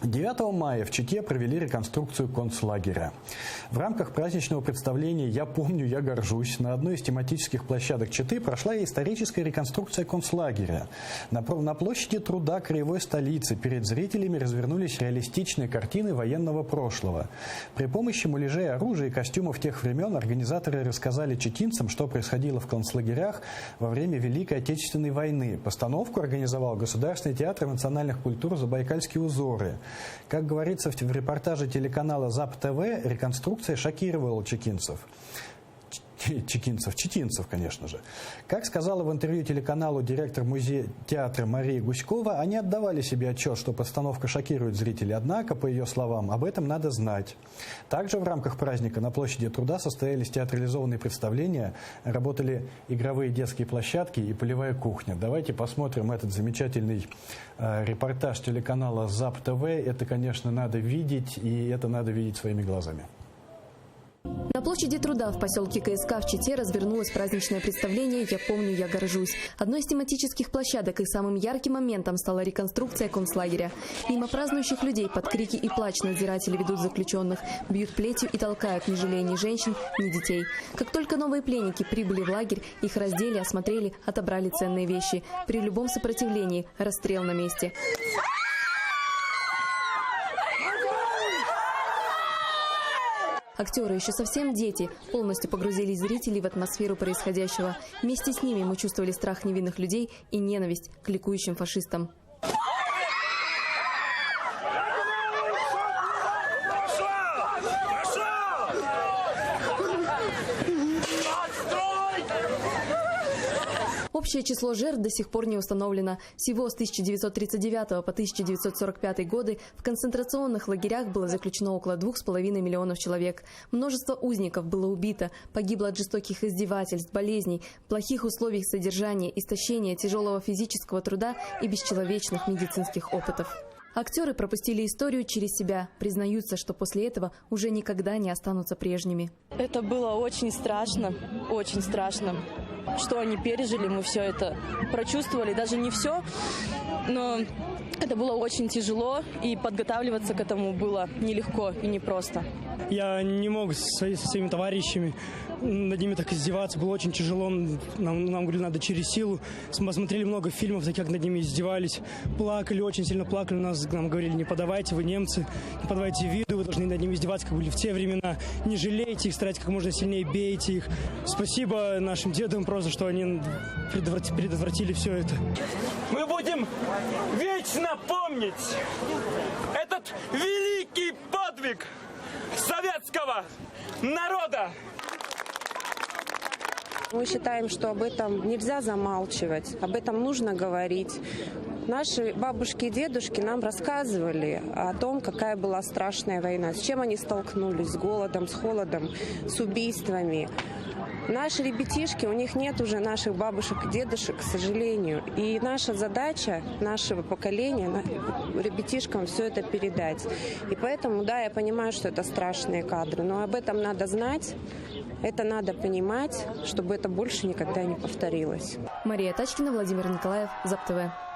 9 мая в Чите провели реконструкцию концлагеря. В рамках праздничного представления «Я помню, я горжусь» на одной из тематических площадок Читы прошла историческая реконструкция концлагеря. На площади Труда краевой столицы перед зрителями развернулись реалистичные картины военного прошлого. При помощи муляжей оружия и костюмов тех времен организаторы рассказали читинцам, что происходило в концлагерях во время Великой Отечественной войны. Постановку организовал Государственный театр национальных культур «Забайкальские узоры». Как говорится в репортаже телеканала ЗАП-ТВ, реконструкция шокировала читинцев, конечно же. Как сказала в интервью телеканалу директор музея театра Мария Гуськова, они отдавали себе отчет, что постановка шокирует зрителей, однако, по ее словам, об этом надо знать. Также в рамках праздника на площади Труда состоялись театрализованные представления, работали игровые детские площадки и полевая кухня. Давайте посмотрим этот замечательный репортаж телеканала ЗАП-ТВ. Это, конечно, надо видеть, и это надо видеть своими глазами. На площади Труда в поселке КСК в Чите развернулось праздничное представление «Я помню, я горжусь». Одной из тематических площадок и самым ярким моментом стала реконструкция концлагеря. Мимо празднующих людей под крики и плач надзиратели ведут заключенных, бьют плетью и толкают, не жалея ни женщин, ни детей. Как только новые пленники прибыли в лагерь, их раздели, осмотрели, отобрали ценные вещи. При любом сопротивлении – расстрел на месте. Актеры, еще совсем дети, полностью погрузили зрителей в атмосферу происходящего. Вместе с ними мы чувствовали страх невинных людей и ненависть к ликующим фашистам. Общее число жертв до сих пор не установлено. Всего с 1939 по 1945 годы в концентрационных лагерях было заключено около 2,5 миллионов человек. Множество узников было убито, погибло от жестоких издевательств, болезней, плохих условий содержания, истощения, тяжелого физического труда и бесчеловечных медицинских опытов. Актеры пропустили историю через себя, признаются, что после этого уже никогда не останутся прежними. Это было очень страшно, что они пережили, мы все это прочувствовали, даже не все, но это было очень тяжело, и подготавливаться к этому было нелегко и непросто. Я не мог со своими товарищами над ними так издеваться, было очень тяжело, нам говорили, надо через силу. Мы смотрели много фильмов, таких, как над ними издевались, плакали, очень сильно плакали, нам говорили, не подавайте, вы немцы, не подавайте виду, вы должны над ними издеваться, как были в те времена, не жалейте их, старайтесь как можно сильнее, бейте их. Спасибо нашим дедам просто, что они предотвратили все это. Мы будем вечно помнить этот великий подвиг советского народа. Мы считаем, что об этом нельзя замалчивать, об этом нужно говорить. Наши бабушки и дедушки нам рассказывали о том, какая была страшная война, с чем они столкнулись, с голодом, с холодом, с убийствами. Наши ребятишки, у них нет уже наших бабушек и дедушек, к сожалению. И наша задача нашего поколения ребятишкам все это передать. И поэтому, да, я понимаю, что это страшные кадры, но об этом надо знать, это надо понимать, чтобы это больше никогда не повторилось. Мария Тачкина, Владимир Николаев, ЗАП-ТВ.